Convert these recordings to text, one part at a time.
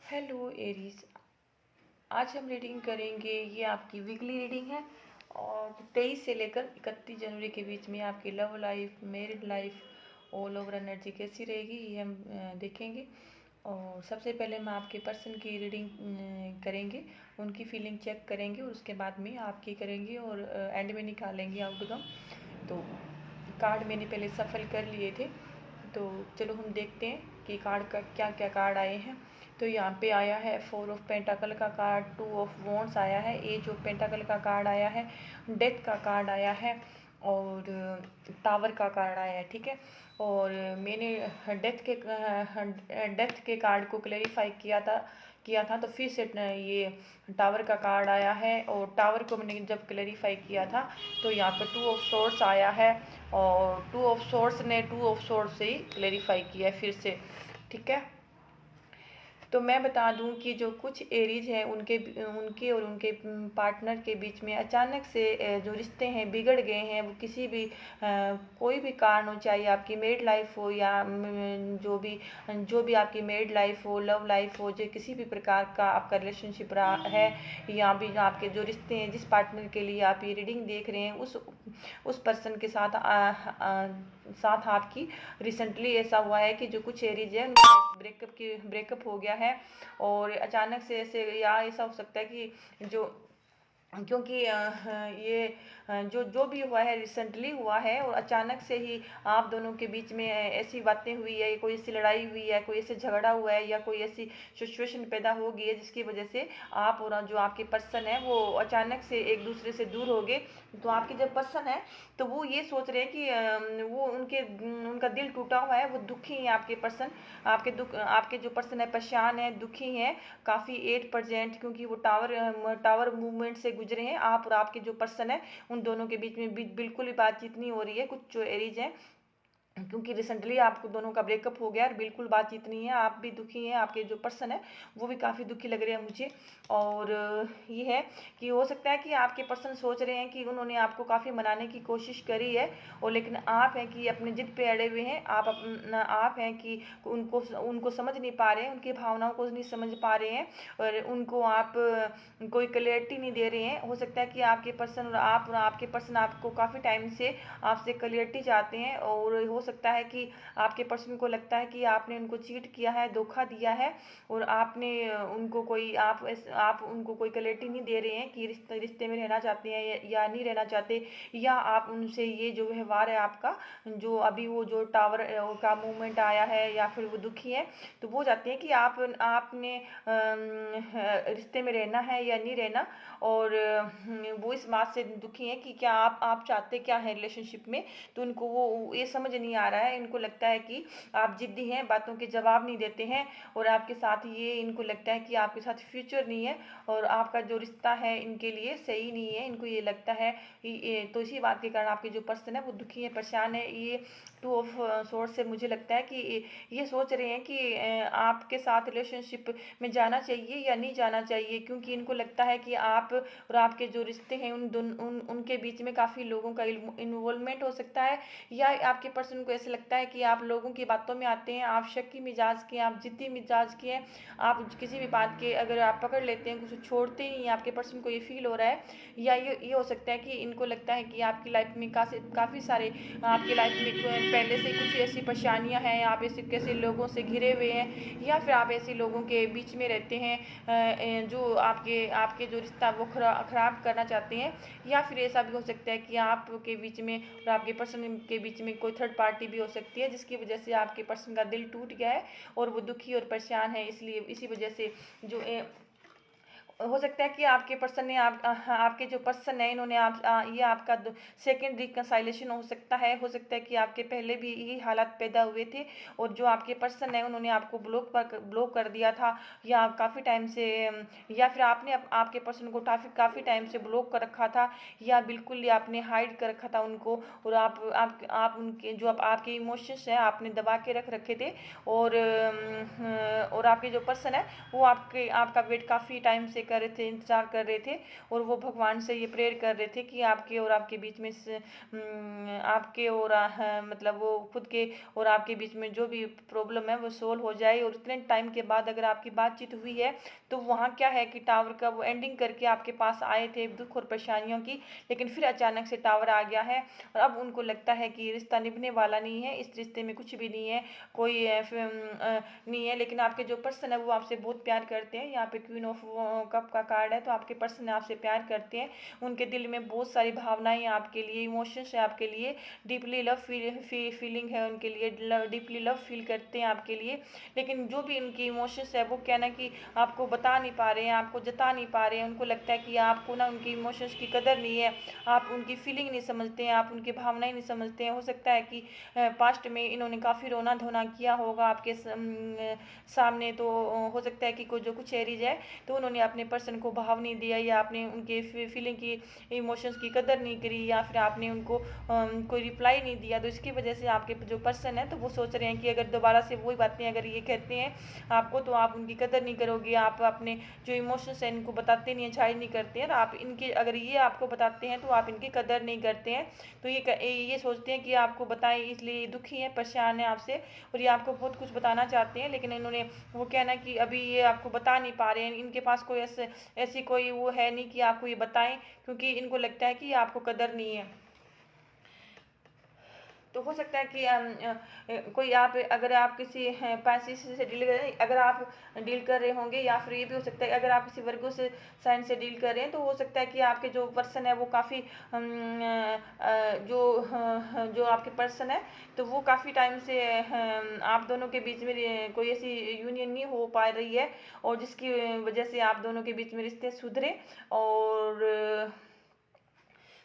Hello Aries. आज हम reading करेंगे, ये आपकी वीकली रीडिंग है और 23 से लेकर 31 जनवरी के बीच में आपकी love life, married life, all over energy कैसी रहेगी ये हम देखेंगे। और सबसे पहले हम आपके पर्सन की रीडिंग करेंगे, उनकी फीलिंग चेक करेंगे और उसके बाद में आपकी करेंगे और एंड में निकालेंगे आउटकम। तो कार्ड मैंने पहले सफल कर लिए थे, तो चलो हम देखते हैं कि कार्ड का क्या क्या कार्ड आए हैं। तो यहाँ पे आया है 4 ऑफ पेंटाकल का कार्ड, 2 ऑफ वॉन्ड्स आया है, एज ऑफ पेंटाकल का कार्ड आया है, डेथ का कार्ड आया है और टावर का कार्ड आया है। ठीक है, और मैंने डेथ के कार्ड को क्लेरिफाई किया था तो फिर से ये टावर का कार्ड आया है और टावर को मैंने जब क्लेरिफाई किया था तो यहाँ पे 2 ऑफ सोर्स आया है और 2 ऑफ सोर्स ने 2 ऑफ सोर्स से ही क्लेरिफाई किया है फिर से। ठीक है, तो मैं बता दूं कि जो कुछ एरीज हैं उनके उनके और उनके पार्टनर के बीच में अचानक से जो रिश्ते हैं बिगड़ गए हैं। वो किसी भी कोई भी कारण हो, चाहे आपकी मैरिड लाइफ हो या जो भी आपकी मैरिड लाइफ हो, लव लाइफ हो, जो किसी भी प्रकार का आपका रिलेशनशिप रहा है या भी आपके जो रिश्ते हैं, जिस पार्टनर के लिए आप ये रीडिंग देख रहे हैं उस पर्सन के साथ आपकी रिसेंटली ऐसा हुआ है कि जो कुछ एरीज है ब्रेकअप हो गया है और अचानक से ऐसे या ऐसा हो सकता है कि क्योंकि ये जो भी हुआ है रिसेंटली हुआ है और अचानक से ही आप दोनों के बीच में ऐसी बातें हुई है, कोई ऐसी लड़ाई हुई है, कोई ऐसे झगड़ा हुआ है या कोई ऐसी सिचुएशन पैदा हो गई है जिसकी वजह से आप और जो आपके पर्सन है वो अचानक से एक दूसरे से दूर हो गए। तो आपके जब पर्सन है तो वो ये सोच रहे हैं कि वो उनका दिल टूटा हुआ है, वो दुखी है आपके पर्सन। आपके जो पर्सन है परेशान है, दुखी है काफ़ी 8%, क्योंकि वो टावर मूवमेंट से गुजरे हैं। आप और आपके जो पर्सन है उन दोनों के बीच में बिल्कुल भी बातचीत नहीं हो रही है। कुछ जो एरीज है क्योंकि रिसेंटली आपको दोनों का ब्रेकअप हो गया और बिल्कुल बातचीत नहीं है, आप भी दुखी हैं, आपके जो पर्सन है वो भी काफ़ी दुखी लग रहे हैं मुझे। और ये है कि हो सकता है कि आपके पर्सन सोच रहे हैं कि उन्होंने आपको काफ़ी मनाने की कोशिश करी है और लेकिन आप हैं कि अपने जिद पे अड़े हुए हैं। आप हैं कि उनको समझ नहीं पा रहे हैं, उनकी भावनाओं को नहीं समझ पा रहे हैं और उनको आप कोई क्लियरिटी नहीं दे रहे हैं। हो सकता है कि आपके पर्सन और आपके पर्सन आपको काफ़ी टाइम से आपसे क्लियरिटी चाहते हैं और हो सकता है कि आपके पर्सन को लगता है कि आपने उनको चीट किया है, धोखा दिया है और आपने उनको आप उनको कोई क्लैरिटी नहीं दे रहे हैं कि रिश्ते में रहना चाहते हैं या नहीं रहना चाहते, या आप उनसे ये जो व्यवहार है आपका, जो अभी वो जो टावर का मूवमेंट आया है या फिर वो दुखी है तो वो चाहते हैं कि आपने रिश्ते में रहना है या नहीं रहना। और वो इस बात से दुखी हैं कि क्या आप चाहते क्या है रिलेशनशिप में। तो उनको वो ये समझ नहीं आ रहा है, इनको लगता है कि आप जिद्दी हैं, बातों के जवाब नहीं देते हैं और आपके साथ ये इनको लगता है कि आपके साथ फ्यूचर नहीं है और आपका जो रिश्ता है इनके लिए सही नहीं है, इनको ये लगता है। तो इसी बात के कारण आपके जो पर्सन है वो दुखी है, परेशान है। ये 2 ऑफ सोर्स से मुझे लगता है कि ये सोच रहे हैं कि आपके साथ रिलेशनशिप में जाना चाहिए या नहीं जाना चाहिए, क्योंकि इनको लगता है कि आप और आपके जो रिश्ते हैं उनके बीच में काफ़ी लोगों का इन्वॉल्वमेंट हो सकता है, या आपके पर्सन को ऐसे लगता है कि आप लोगों की बातों में आते हैं, आप शक्की मिजाज के, आप जिद्दी मिजाज के हैं, आप किसी भी बात के अगर आप पकड़ लेते हैं कुछ छोड़ते ही नहीं। आपके पर्सन को ये फील हो रहा है, या ये हो सकता है कि इनको लगता है कि आपकी लाइफ में काफ़ी सारे आपकी लाइफ में पहले से कुछ ऐसी परेशानियां हैं, आप ऐसे कैसे लोगों से घिरे हुए हैं या फिर आप ऐसे लोगों के बीच में रहते हैं जो आपके जो रिश्ता वो खराब करना चाहते हैं, या फिर ऐसा भी हो सकता है कि आपके बीच में और आपके पर्सन के बीच में कोई थर्ड पार्टी भी हो सकती है जिसकी वजह से आपके पर्सन का दिल टूट गया है और वो दुखी और परेशान है। इसलिए इसी वजह से जो हो सकता है कि आपके पर्सन ने आपके जो पर्सन है इन्होंने ये आपका सेकेंड रिकंसाइलेशन हो सकता है कि आपके पहले भी यही हालात पैदा हुए थे और जो आपके पर्सन है उन्होंने आपको ब्लॉक कर दिया था या काफ़ी टाइम से, या फिर आपने आपके पर्सन को काफ़ी टाइम से ब्लॉक कर रखा था या बिल्कुल ही आपने हाइड कर रखा था उनको और आप उनके जो आपके इमोशंस हैं आपने दबा के रख रखे थे और आपके जो पर्सन है वो आपका वेट काफ़ी टाइम से कर रहे थे, इंतजार कर रहे थे, और वो भगवान से ये प्रेयर कर रहे थे कि आपके और आपके बीच में आपके और मतलब वो खुद के और आपके बीच में जो भी प्रॉब्लम है वो सोल्व हो जाए। और इतने टाइम के बाद अगर आपकी बातचीत हुई है तो वहाँ क्या है कि टावर का वो एंडिंग करके आपके पास आए थे दुख और परेशानियों की, लेकिन फिर अचानक से टावर आ गया है और अब उनको लगता है कि रिश्ता निभने वाला नहीं है, इस रिश्ते में कुछ भी नहीं है, कोई नहीं है। लेकिन आपके जो पर्सन है वो आपसे बहुत प्यार करते हैं। यहाँ पे क्वीन ऑफ कप का कार्ड है, तो आपके पर्सन आपसे प्यार करते हैं, उनके दिल में बहुत सारी भावनाएं आपके लिए, इमोशंस है आपके लिए, डीपली लव फीलिंग है उनके लिए, डीपली लव फील करते हैं आपके लिए। लेकिन जो भी उनकी इमोशंस है वो क्या ना कि आपको बता नहीं पा रहे हैं, आपको जता नहीं पा रहे हैं। उनको लगता है कि आपको ना उनकी इमोशंस की कदर नहीं है, आप उनकी फीलिंग नहीं समझते हैं, आप उनकी भावनाएं नहीं समझते हैं। हो सकता है कि पास्ट में इन्होंने काफ़ी रोना धोना किया होगा आपके सामने, तो हो सकता है कि जो कुछ एरीज है तो उन्होंने अपने पर्सन को भाव नहीं दिया, या आपने उनके फीलिंग की, इमोशंस की कदर नहीं करी, या फिर आपने उनको कोई रिप्लाई नहीं दिया। तो इसकी वजह से आपके जो पर्सन है तो वो सोच रहे हैं कि अगर दोबारा से वही बातें अगर ये कहते हैं आपको तो आप उनकी कदर नहीं करोगे, आप अपने जो इमोशंस हैं इनको बताते नहीं हैं, जाहिर नहीं करते हैं। आप इनके अगर ये आपको बताते हैं तो आप इनकी कदर नहीं करते हैं। तो ये सोचते हैं कि आपको बताएं, इसलिए दुखी हैं, परेशान हैं आपसे, और ये आपको बहुत कुछ बताना चाहते हैं। लेकिन इन्होंने वो कहना कि अभी ये आपको बता नहीं पा रहे हैं, इनके पास कोई ऐसी कोई वो है नहीं कि आपको ये बताएं, क्योंकि इनको लगता है कि आपको कदर नहीं है। तो हो सकता है कि कोई आप अगर आप किसी पैसे से डील कर रहे हैं, अगर आप डील कर रहे होंगे, या फिर ये भी हो सकता है अगर आप किसी वर्गो से साइन से डील कर रहे हैं तो हो सकता है कि आपके जो पर्सन है वो काफ़ी जो आपके पर्सन है तो वो काफ़ी टाइम से आप दोनों के बीच में कोई ऐसी यूनियन नहीं हो पा रही है, और जिसकी वजह से आप दोनों के बीच में रिश्ते सुधरे और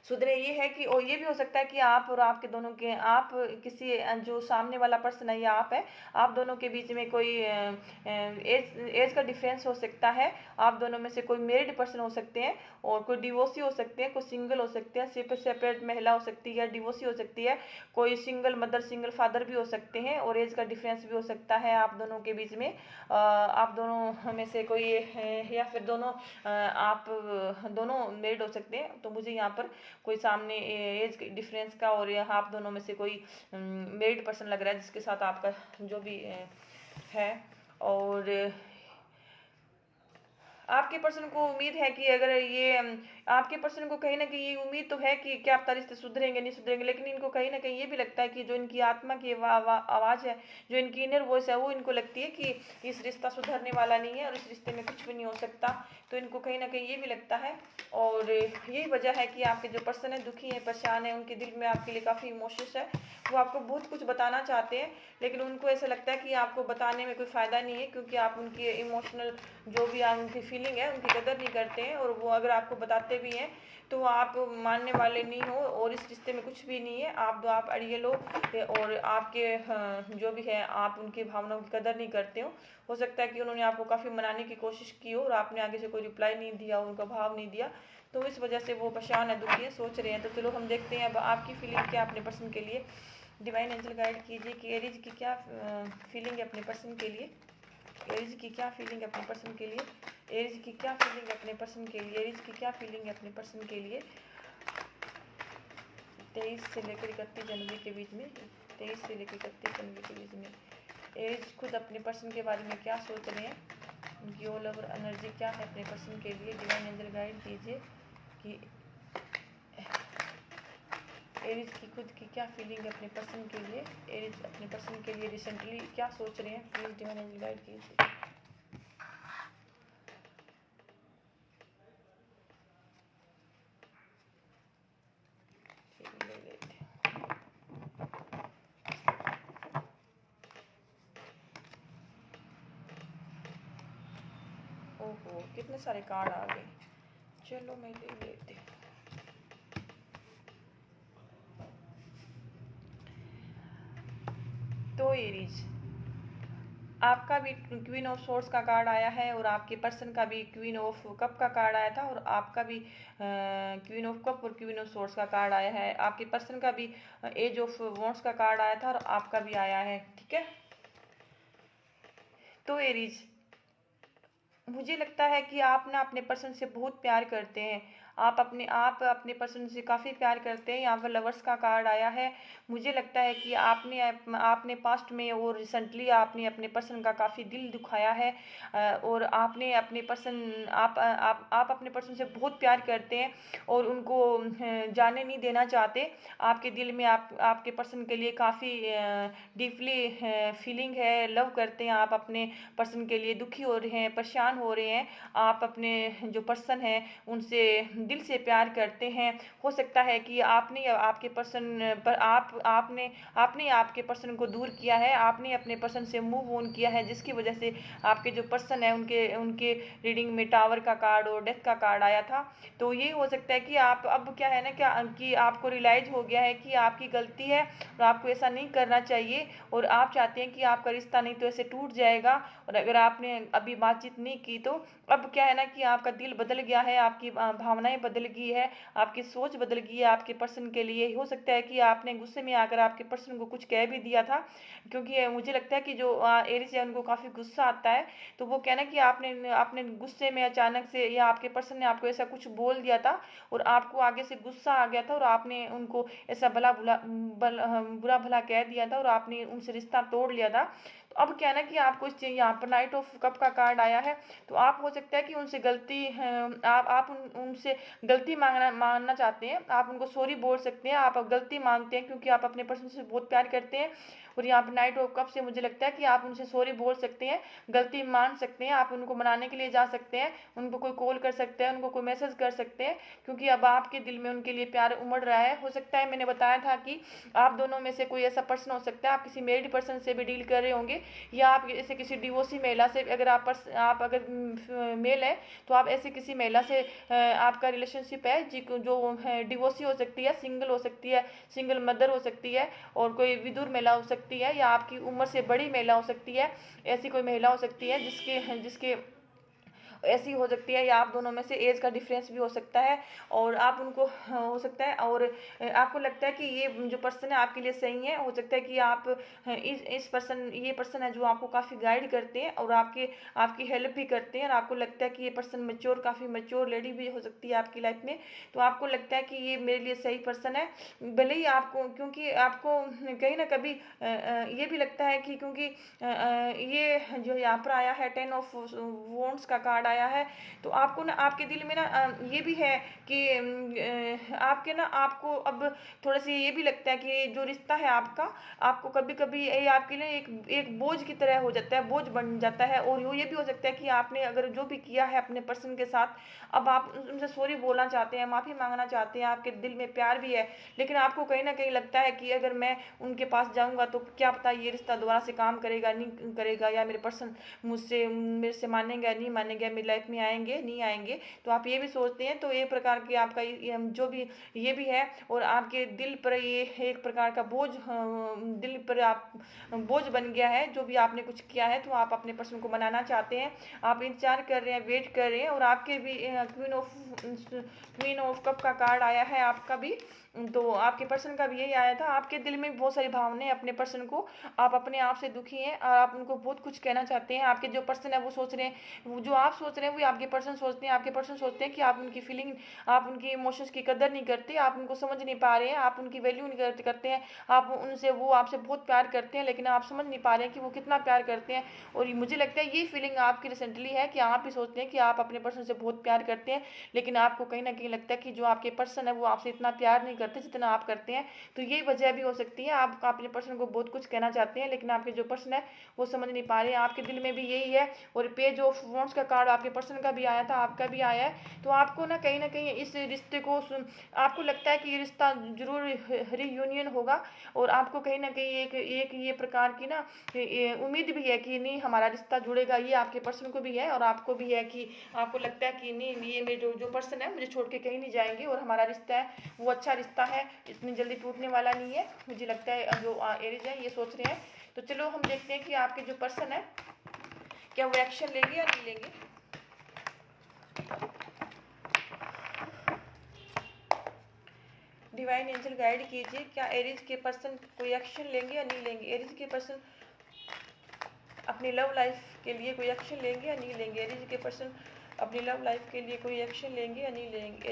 सुधरे। ये है कि, और ये भी हो सकता है कि आप और आपके दोनों के, आप किसी जो सामने वाला पर्सन है या आप है, आप दोनों के बीच में कोई एज का डिफरेंस हो सकता है। आप दोनों में से कोई मैरिड पर्सन हो सकते हैं और कोई डिवोर्सी हो सकते हैं, कोई सिंगल हो सकते हैं, सेपरेट महिला हो सकती है, डिवोर्सी हो सकती है, कोई सिंगल मदर सिंगल फादर भी हो सकते हैं, और एज का डिफरेंस भी हो सकता है आप दोनों के बीच में। आप दोनों में से कोई या फिर दोनों आप दोनों मैरिड हो सकते हैं। तो मुझे यहाँ पर कोई सामने एज डिफरेंस का और यहाँ आप दोनों में से कोई मैरिड पर्सन लग रहा है जिसके साथ आपका जो भी है। और आपके पर्सन को उम्मीद है कि अगर ये आपके पर्सन को कहीं ना कहीं ये उम्मीद तो है कि क्या आपका रिश्ते सुधरेंगे नहीं सुधरेंगे, लेकिन इनको कहीं ना कहीं ये भी लगता है कि जो इनकी आत्मा की आवाज़ है, जो इनकी इनर वॉइस है, वो इनको लगती है कि इस रिश्ता सुधरने वाला नहीं है और इस रिश्ते में कुछ भी नहीं हो सकता। तो इनको कहीं ना कहीं ये भी लगता है, और यही वजह है कि आपके जो पर्सन है दुखी है, परेशान है, उनके दिल में आपके लिए काफ़ी इमोशंस है, वो आपको बहुत कुछ बताना चाहते हैं, लेकिन उनको ऐसा लगता है कि आपको बताने में कोई फ़ायदा नहीं है, क्योंकि आप उनकी इमोशनल जो भी उनकी फीलिंग है उनकी कदर नहीं करते हैं, और वो अगर आपको बताते भी हैं तो आप मानने वाले नहीं हो, और इस रिश्ते में कुछ भी नहीं है। आप अड़ियल हो, और आपके जो भी है आप उनकी भावनाओं की कदर नहीं करते हो सकता है कि उन्होंने आपको काफ़ी मनाने की कोशिश की हो और आपने आगे से कोई रिप्लाई नहीं दिया, उनका भाव नहीं दिया, तो इस वजह से वो परेशान है, दुखी है, सोच रहे हैं। तो चलो हम देखते हैं अब आपकी फीलिंग क्या अपने पर्सन के लिए। डिवाइन एंजल गाइड कीजिए कि एरीज की क्या फीलिंग है अपने पर्सन के लिए, एरीज की क्या फीलिंग है अपने पर्सन के लिए, एरीज की क्या फीलिंग है अपने पर्सन के लिए, एरीज की क्या फीलिंग है अपने पर्सन के लिए 23 से लेकर 31 जनवरी के बीच में, 23 से लेकर 31 जनवरी के बीच में एरीज खुद अपने पर्सन के बारे में क्या सोच रहे हैं, उनकी ऑल ओवर एनर्जी क्या है अपने पर्सन के लिए। डिवाइन एंजल गाइड कीजिए कि एरीज की खुद की क्या फीलिंग है अपने पर्सन के लिए, एरीज अपने पर्सन के लिए रिसेंटली क्या सोच रहे हैं, प्लीज़ डिवाइन एंजल गाइड कीजिए। ओहो कितने सारे कार्ड आ गए, चलो मैं ले लेती हूँ। तो एरीज आपका भी क्वीन ऑफ सोर्स का कार्ड आया है, और आपके पर्सन का भी क्वीन ऑफ कप का कार्ड आया था, और आपका भी क्वीन ऑफ कप और क्वीन ऑफ सोर्स का कार्ड आया है। आपके पर्सन का भी एज ऑफ वॉन्ड्स का कार्ड आया था, और आपका भी आया है। ठीक है, तो एरीज मुझे लगता है कि आप ना अपने पर्सन से बहुत प्यार करते हैं। आप अपने पर्सन से काफ़ी प्यार करते हैं। यहाँ पर लवर्स का कार्ड आया है। मुझे लगता है कि आपने पास्ट में और रिसेंटली आपने अपने पर्सन का काफ़ी दिल दुखाया है। और आपने अपने पर्सन आप अपने पर्सन से बहुत प्यार करते हैं और उनको जाने नहीं देना चाहते। आपके दिल में आपके पर्सन के लिए काफ़ी डीपली फीलिंग है, लव करते हैं। आप अपने पर्सन के लिए दुखी हो रहे हैं, परेशान हो रहे हैं। आप अपने जो पर्सन है उनसे दिल से प्यार करते हैं। हो सकता है कि आपने आपके पर्सन पर आपने आपके पर्सन को दूर किया है, आपने अपने पर्सन से मूव ऑन किया है, जिसकी वजह से आपके जो पर्सन है उनके उनके रीडिंग में टावर का कार्ड और डेथ का कार्ड आया था। तो ये हो सकता है कि आप अब क्या है ना, क्या कि आपको रियलाइज हो गया है कि आपकी गलती है और आपको ऐसा नहीं करना चाहिए। और आप चाहते हैं कि आपका रिश्ता नहीं तो ऐसे टूट जाएगा। और अगर आपने अभी बातचीत नहीं की तो अब क्या है ना कि आपका दिल बदल गया है, आपकी भावनाएं बदल गई है, आपकी सोच बदल गई है आपके पर्सन के लिए। हो सकता है कि आपने गुस्से में आकर आपके पर्सन को कुछ कह भी दिया था, क्योंकि मुझे लगता है कि जो एरिस है उनको काफ़ी गुस्सा आता है। तो वो कहना कि आपने आपने गुस्से में अचानक से या आपके पर्सन ने आपको ऐसा कुछ बोल दिया था और आपको आगे से गुस्सा आ गया था और आपने उनको ऐसा बुरा भला कह दिया था और आपने उनसे रिश्ता तोड़ लिया था। तो अब क्या है ना कि आपको इस यहाँ पर नाइट ऑफ कप का कार्ड आया है। तो आप हो सकता है कि उनसे गलती आप उनसे गलती मांगना चाहते हैं। आप उनको सॉरी बोल सकते हैं, आप गलती मांगते हैं क्योंकि आप अपने पर्सन से बहुत प्यार करते हैं। और यहाँ पर नाइट ऑफ कप से मुझे लगता है कि आप उनसे सॉरी बोल सकते हैं, गलती मान सकते हैं। आप उनको मनाने के लिए जा सकते हैं, उनको कोई कॉल कर सकते हैं, उनको कोई मैसेज कर सकते हैं, क्योंकि अब आपके दिल में उनके लिए प्यार उमड़ रहा है। हो सकता है, मैंने बताया था कि आप दोनों में से कोई ऐसा पर्सन हो सकता है, आप किसी मैरिड पर्सन से भी डील कर रहे होंगे या आप ऐसे किसी डिवोर्सी महिला से, अगर आप अगर मेल है तो आप ऐसे किसी महिला से आपका रिलेशनशिप है जो डिवोर्सी हो सकती है, सिंगल हो सकती है, सिंगल मदर हो सकती है, और कोई विधुर महिला हो सकती है, या आपकी उम्र से बड़ी महिला हो सकती है। ऐसी कोई महिला हो सकती है जिसके जिसके ऐसी हो सकती है, या आप दोनों में से एज का डिफरेंस भी हो सकता है। और आप उनको हो सकता है, और आपको लगता है कि ये जो पर्सन है आपके लिए सही है। हो सकता है कि आप ये पर्सन है जो आपको काफ़ी गाइड करते हैं और आपकी हेल्प भी करते हैं, और आपको लगता है कि ये पर्सन काफ़ी मैच्योर लेडी भी हो सकती है आपकी लाइफ में। तो आपको लगता है कि ये मेरे लिए सही पर्सन है। भले ही आपको, क्योंकि आपको कहीं ना कभी ये भी लगता है कि क्योंकि ये जो यहाँ पर आया है 10 ऑफ वॉन्ड्स का कार्ड आया है, तो आपको ना आपके दिल में ना ये भी है कि आपको अब थोड़ा सा ये भी लगता है कि जो रिश्ता है आपका, आपको कभी कभी ये आपके लिए एक बोझ की तरह हो जाता है, बोझ बन जाता है। और ये भी हो सकता है कि आपने अगर जो भी किया है अपने पर्सन के साथ, अब आप उनसे सॉरी बोलना चाहते हैं, माफ़ी मांगना चाहते हैं, आपके दिल में प्यार भी है, लेकिन आपको कहीं ना कहीं लगता है कि अगर मैं उनके पास जाऊंगा तो क्या पता ये रिश्ता दोबारा से काम करेगा नहीं करेगा, या मेरे पर्सन मेरे से मानेंगे नहीं मानेंगे, मेरी लाइफ में आएंगे नहीं आएंगे। तो आप ये भी सोचते हैं। तो एक प्रकार की आपका जो भी ये भी है, और आपके दिल पर ये एक प्रकार का बोझ, दिल पर आप बोझ बन गया है जो भी आपने कुछ किया है। तो आप अपने पर्सन को मनाना चाहते हैं, आप इंतजार कर रहे हैं, वेट कर रहे हैं। और आपके भी क्वीन ऑफ कप का कार्ड आया है आपका भी। तो आपके पर्सन का भी यही आया था, आपके दिल में बहुत सारी भावनाएं अपने पर्सन को, आप अपने आप से दुखी हैं और आप उनको बहुत कुछ कहना चाहते हैं। आपके जो पर्सन है वो सोच रहे हैं, जो आप सोच रहे हैं वो आपके पर्सन सोचते हैं। आपके पर्सन सोचते हैं कि आप उनकी फीलिंग, आप उनकी इमोशंस की कदर नहीं करते, आप उनको समझ नहीं पा रहे हैं, आप उनकी वैल्यू नहीं करते हैं। वो आपसे बहुत प्यार करते हैं, लेकिन आप समझ नहीं पा रहे हैं कि वो कितना प्यार करते हैं। और मुझे लगता है ये फीलिंग आपकी रिसेंटली है कि आप भी सोचते हैं कि आप अपने पर्सन से बहुत प्यार करते हैं, लेकिन आपको कहीं ना कहीं लगता है कि जो आपके पर्सन है वो आपसे इतना प्यार नहीं करते जितना आप करते हैं। तो ये वजह भी हो सकती है, आप अपने पर्सन को बहुत कुछ कहना चाहते हैं, लेकिन आपके जो पर्सन है वो समझ नहीं पा रहे हैं, आपके दिल में भी यही है। और पेज ऑफ वॉन्ड्स का कार्ड आपके पर्सन का भी आया था, आपका भी आया है। तो आपको ना कहीं इस रिश्ते को आपको लगता है कि ये रिश्ता जरूर रीयूनियन होगा, और आपको कहीं ना कहीं एक ये प्रकार की ना उम्मीद भी है कि नहीं हमारा रिश्ता जुड़ेगा। ये आपके पर्सन को भी है और आपको भी है कि आपको लगता है कि नहीं ये मेरे जो पर्सन है मुझे छोड़ के कहीं नहीं जाएंगे, और हमारा रिश्ता है वो अच्छा रिश्ता है, इतनी जल्दी टूटने वाला नहीं है। मुझे लगता है जो एरिज है ये सोच रहे हैं। तो चलो हम देखते हैं कि आपके जो पर्सन है क्या वो एक्शन लेंगे या नहीं लेंगे। डिवाइन एंजल गाइड कीजिए, क्या एरिज के पर्सन कोई एक्शन लेंगे या नहीं लेंगे। एरिज के पर्सन अपनी लव लाइफ के लिए कोई एक्शन लेंगे या नहीं लेंगे? एरीज के पर्सन अपनी लव लाइफ के लिए कोई एक्शन लेंगे या नहीं लेंगे?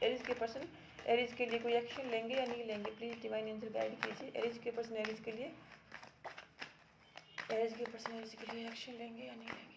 एरीज के पर्सन एरीज के लिए कोई एक्शन लेंगे या नहीं लेंगे? प्लीज डिवाइन एंजल गाइड कीजिए। एरीज के पर्सन एरीज के लिए एक्शन लेंगे या नहीं लेंगे?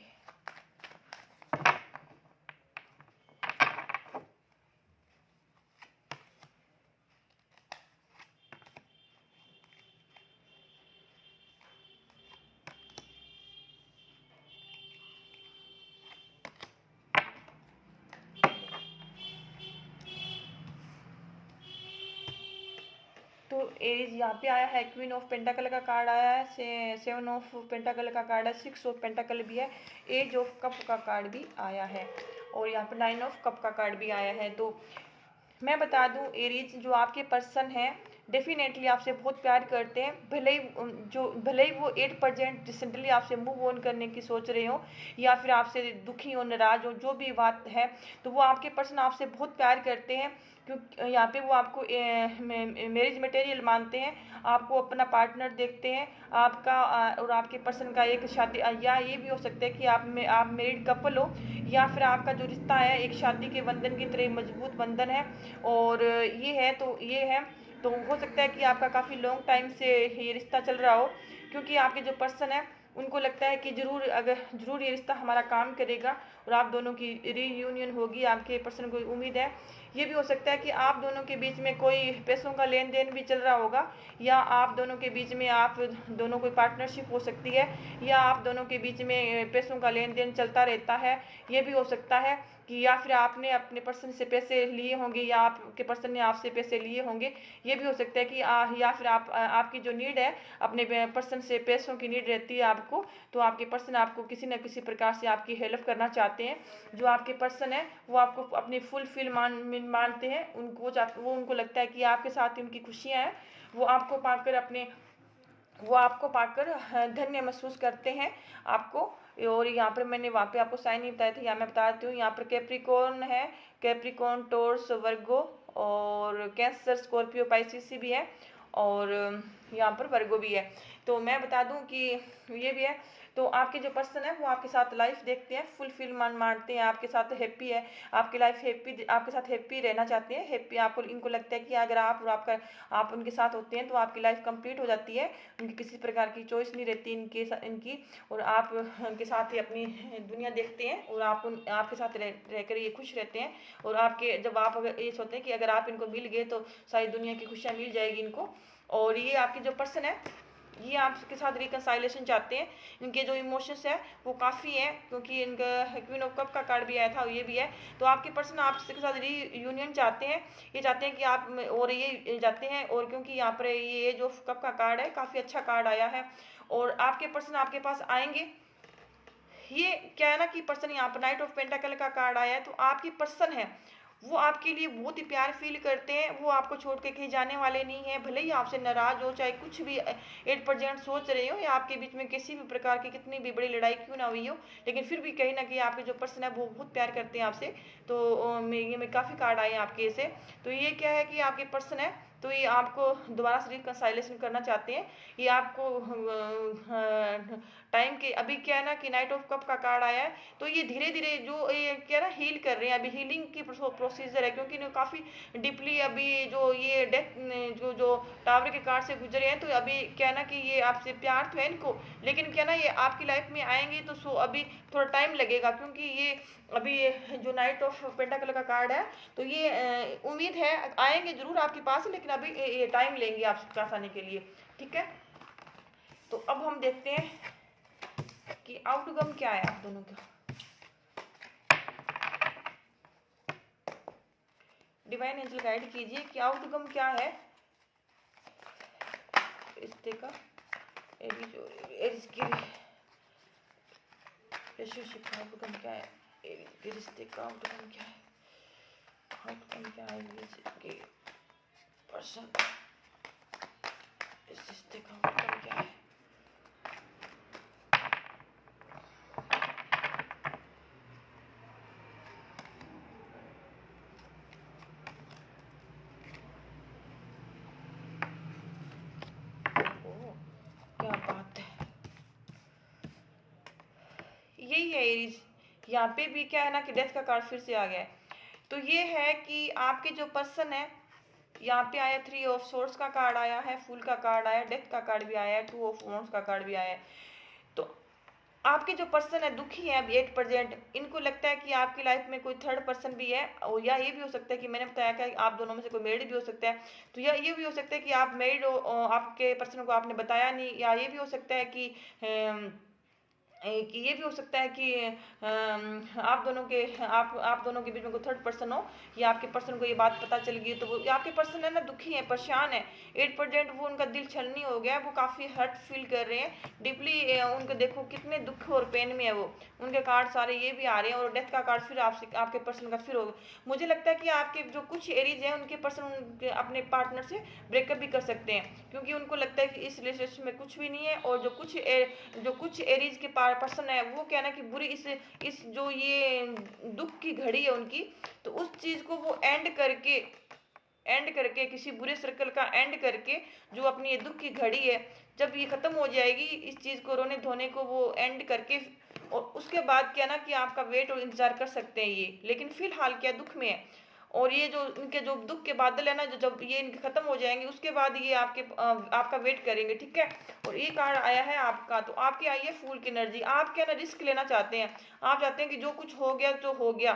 तो एरीज यहाँ पे आया है, क्वीन ऑफ पेंटाकल का कार्ड आया है, 7 ऑफ पेंटाकल का कार्ड है, 6 ऑफ पेंटाकल भी है, एज ऑफ कप का कार्ड भी आया है और यहाँ पे 9 ऑफ कप का कार्ड भी आया है। तो मैं बता दूं एरीज जो आपके पर्सन हैं डेफिनेटली आपसे बहुत प्यार करते हैं, भले ही वो 8% रिसेंटली आपसे मूव ऑन करने की सोच रहे हो या फिर आपसे दुखी हो, नाराज हो, जो भी बात है, तो वो आपके पर्सन आपसे बहुत प्यार करते हैं क्योंकि यहाँ पे वो आपको मैरिज मटेरियल मानते हैं, आपको अपना पार्टनर देखते हैं, आपका और आपके पर्सन का एक शादी, या ये भी हो सकता है कि आप मैरिड कपल हो या फिर आपका जो रिश्ता है एक शादी के बंधन की तरह मजबूत बंधन है। और ये है तो हो सकता है कि आपका काफ़ी लॉन्ग टाइम से ये रिश्ता चल रहा हो क्योंकि आपके जो पर्सन है उनको लगता है कि जरूर ये रिश्ता हमारा काम करेगा और आप दोनों की रीयूनियन होगी। आपके पर्सन को उम्मीद है। ये भी हो सकता है कि आप दोनों के बीच में कोई पैसों का लेन देन भी चल रहा होगा या आप दोनों के बीच में आप दोनों कोई पार्टनरशिप हो सकती है या आप दोनों के बीच में पैसों का लेन देन चलता रहता है। ये भी हो सकता है कि या फिर आपने अपने पर्सन से पैसे लिए होंगे या आपके पर्सन ने आपसे पैसे लिए होंगे। ये भी हो सकता है कि या फिर आपकी जो नीड है अपने पर्सन से पैसों की नीड रहती है आपको, तो आपके पर्सन आपको किसी न किसी प्रकार से आपकी हेल्प करना चाहते हैं। जो आपके पर्सन है वो आपको अपनी फुलफिल मानते हैं, वो उनको लगता है कि आपके साथ ही उनकी खुशियाँ हैं, वो आपको पाकर धन्य महसूस करते हैं आपको। और यहाँ पर मैंने वहाँ पे आपको साइन नहीं बताया था, यहाँ मैं बता देती हूँ। यहाँ पर कैप्रिकॉर्न है, कैप्रिकॉर्न, टॉरस, वर्गो और कैंसर, स्कॉर्पियो, पाइसिस भी है और यहाँ पर वर्गो भी है। तो मैं बता दूं कि ये भी है। तो आपके जो पर्सन है वो आपके साथ लाइफ देखते हैं, फुलफिल मानते हैं, आपके साथ हैप्पी है, आपकी लाइफ हैप्पी, आपके साथ हैप्पी रहना चाहते हैं। हैप्पी आपको इनको लगता है कि अगर आप उनके साथ होते हैं तो आपकी लाइफ कंप्लीट हो जाती है, उनकी किसी प्रकार की चॉइस नहीं रहती इनकी और आप उनके साथ ही अपनी दुनिया देखते हैं और आपके साथ रहकर ये खुश रहते हैं। और आपके जब आप अगर ये सोचते हैं कि अगर आप इनको मिल गए तो सारी दुनिया की खुशियाँ मिल जाएगी इनको। और ये आपके जो पर्सन है ये आपके साथ रिकंसाइलेशन चाहते हैं। इनके जो इमोशंस है वो काफ़ी है क्योंकि इनका क्वीन ऑफ कप का कार्ड भी आया था, ये भी है। तो आपके पर्सन आपके साथ रीयूनियन चाहते हैं, ये चाहते हैं कि आप और ये चाहते हैं। और क्योंकि यहाँ पर ये जो कप का कार्ड है काफ़ी अच्छा कार्ड आया है और आपके पर्सन आपके पास आएंगे। ये क्या है ना कि पर्सन यहाँ पर नाइट ऑफ पेंटाकल का कार्ड आया है, तो आपकी पर्सन है वो आपके लिए बहुत ही प्यार फील करते हैं, वो आपको छोड़ के कहीं जाने वाले नहीं है। भले ही आपसे नाराज हो, चाहे कुछ भी 8% सोच रहे हो या आपके बीच में किसी भी प्रकार की कितनी भी बड़ी लड़ाई क्यों ना हुई हो, लेकिन फिर भी कहीं ना कहीं आपके जो पर्सन है वो बहुत प्यार करते हैं आपसे। तो मैं काफ़ी कार्ड आए हैं आपके ऐसे। तो ये क्या है कि आपके पर्सन है तो ये आपको दोबारा से रिकंसाइलेशन करना चाहते हैं। ये आपको टाइम के अभी क्या है ना कि नाइट ऑफ कप का कार्ड आया है, तो ये धीरे धीरे जो ये क्या है ना हील कर रहे हैं, अभी हीलिंग की प्रोसीजर है क्योंकि काफ़ी डीपली अभी जो ये डेथ जो टावर के कार्ड से गुजरे हैं। तो अभी क्या है ना कि ये आपसे प्यार तो है इनको, लेकिन क्या ना ये आपकी लाइफ में आएंगे तो अभी थोड़ा टाइम लगेगा क्योंकि ये अभी जो नाइट ऑफ पेंटाकल का कार्ड है तो ये उम्मीद है आएंगे जरूर आपके पास, लेकिन अभी ये टाइम लेंगे आपके पास आने के लिए। ठीक है, तो अब हम देखते हैं कि आउटकम क्या है आप दोनों का। डिवाइन एंजल गाइड कीजिए कि आउटकम क्या है रिश्ते का, एरिज की रिलेशनशिप का आउटकम क्या है, एरिज के रिश्ते का आउटकम क्या है, आउटकम क्या है एरिज के पर्सन इस रिश्ते का आउटकम क्या है। क्या बात है, दुखी है एरीज। यहाँ पे भी क्या है ना कि डेथ का कार्ड फिर से आ गया है। तो ये है कि आपके जो पर्सन है, यहाँ पे आया 3 ऑफ सोर्स का कार्ड आया है, फूल का कार्ड आया, डेथ का कार्ड भी आया है, 2 ऑफ वॉन्ड्स का कार्ड भी आया है। तो आपके जो पर्सन है दुखी है अभी 8%। इनको लगता है कि आपकी लाइफ में कोई थर्ड पर्सन भी है, और या ये भी हो सकता है कि मैंने बताया कि आप दोनों में से कोई मैरिड भी हो सकता है। तो या ये भी हो सकता है कि आप मैरिड हो, आपके पर्सन को आपने बताया नहीं, या ये भी हो सकता है कि ये भी हो सकता है कि आप दोनों के बीच में कोई थर्ड पर्सन हो, या आपके पर्सन को ये बात पता चल गई। तो वो आपके पर्सन है ना दुखी है, परेशान है 8%। वो उनका दिल छलनी हो गया है, वो काफ़ी हर्ट फील कर रहे हैं डीपली। उनको देखो कितने दुख और पेन में है वो। उनके कार्ड सारे ये भी आ रहे हैं, और डेथ का कार्ड फिर आपसे आपके पर्सन का फिर होगा। मुझे लगता है कि आपके जो कुछ एरीज हैं उनके पर्सन अपने पार्टनर से ब्रेकअप भी कर सकते हैं, क्योंकि उनको लगता है कि इस रिलेशनशिप में कुछ भी नहीं है। और जो कुछ एरीज के पर्सन है वो क्या ना कि बुरी इस जो ये दुख की घड़ी है उनकी, तो उस चीज को वो एंड करके किसी बुरे सर्कल का एंड करके, जो अपनी ये दुख की घड़ी है जब ये खत्म हो जाएगी, इस चीज को रोने धोने को वो एंड करके, और उसके बाद क्या ना कि आपका वेट और इंतजार कर सकते हैं ये। लेकिन फिलहाल क्या दुख में है, और ये जो इनके जो दुख के बादल है ना, जो जब ये इनके खत्म हो जाएंगे उसके बाद ये आपका वेट करेंगे, ठीक है। और ये कार्ड आया है आपका, तो आपकी आई है फूल की एनर्जी। आप क्या ना रिस्क लेना चाहते हैं, आप चाहते हैं कि जो कुछ हो गया तो हो गया,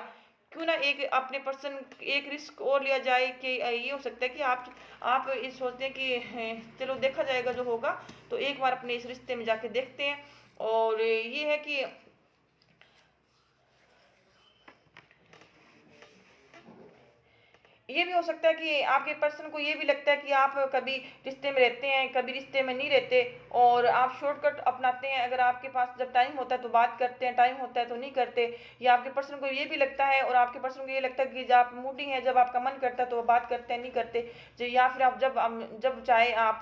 क्यों ना एक अपने पर्सन एक रिस्क और लिया जाए। कि ये हो सकता है कि आप ये सोचते हैं कि चलो देखा जाएगा जो होगा, तो एक बार अपने इस रिश्ते में जाके देखते हैं। और ये है कि ये भी हो सकता है कि आपके पर्सन को ये भी लगता है कि आप कभी रिश्ते में रहते हैं, कभी रिश्ते में नहीं रहते, और आप शॉर्टकट अपनाते हैं। अगर आपके पास जब टाइम होता है तो बात करते हैं, टाइम होता है तो नहीं करते। या आपके पर्सन को ये भी लगता है, और आपके पर्सन को ये लगता है कि जब आप मूडी हैं, जब आपका मन करता है तो वो बात करते हैं, नहीं करते। या फिर आप जब चाहे आप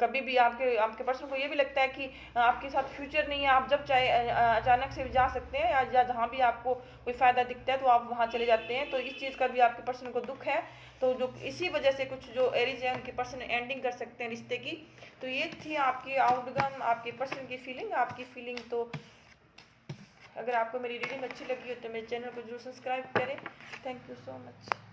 कभी भी आपके आपके पर्सन को ये भी लगता है कि आपके साथ फ्यूचर नहीं है, आप जब चाहे अचानक से जा सकते हैं, या जहाँ भी आपको कोई फायदा दिखता है तो आप वहाँ चले जाते हैं। तो इस चीज़ का भी आपके पर्सन को दुख है। तो जो इसी वजह से कुछ जो एरीज है उनके पर्सन एंडिंग कर सकते हैं रिश्ते की। तो ये थी आपकी आउटकम, आपके पर्सन की फीलिंग, आपकी फीलिंग। तो अगर आपको मेरी रीडिंग अच्छी लगी हो तो मेरे चैनल को जरूर सब्सक्राइब करें। Thank you so much.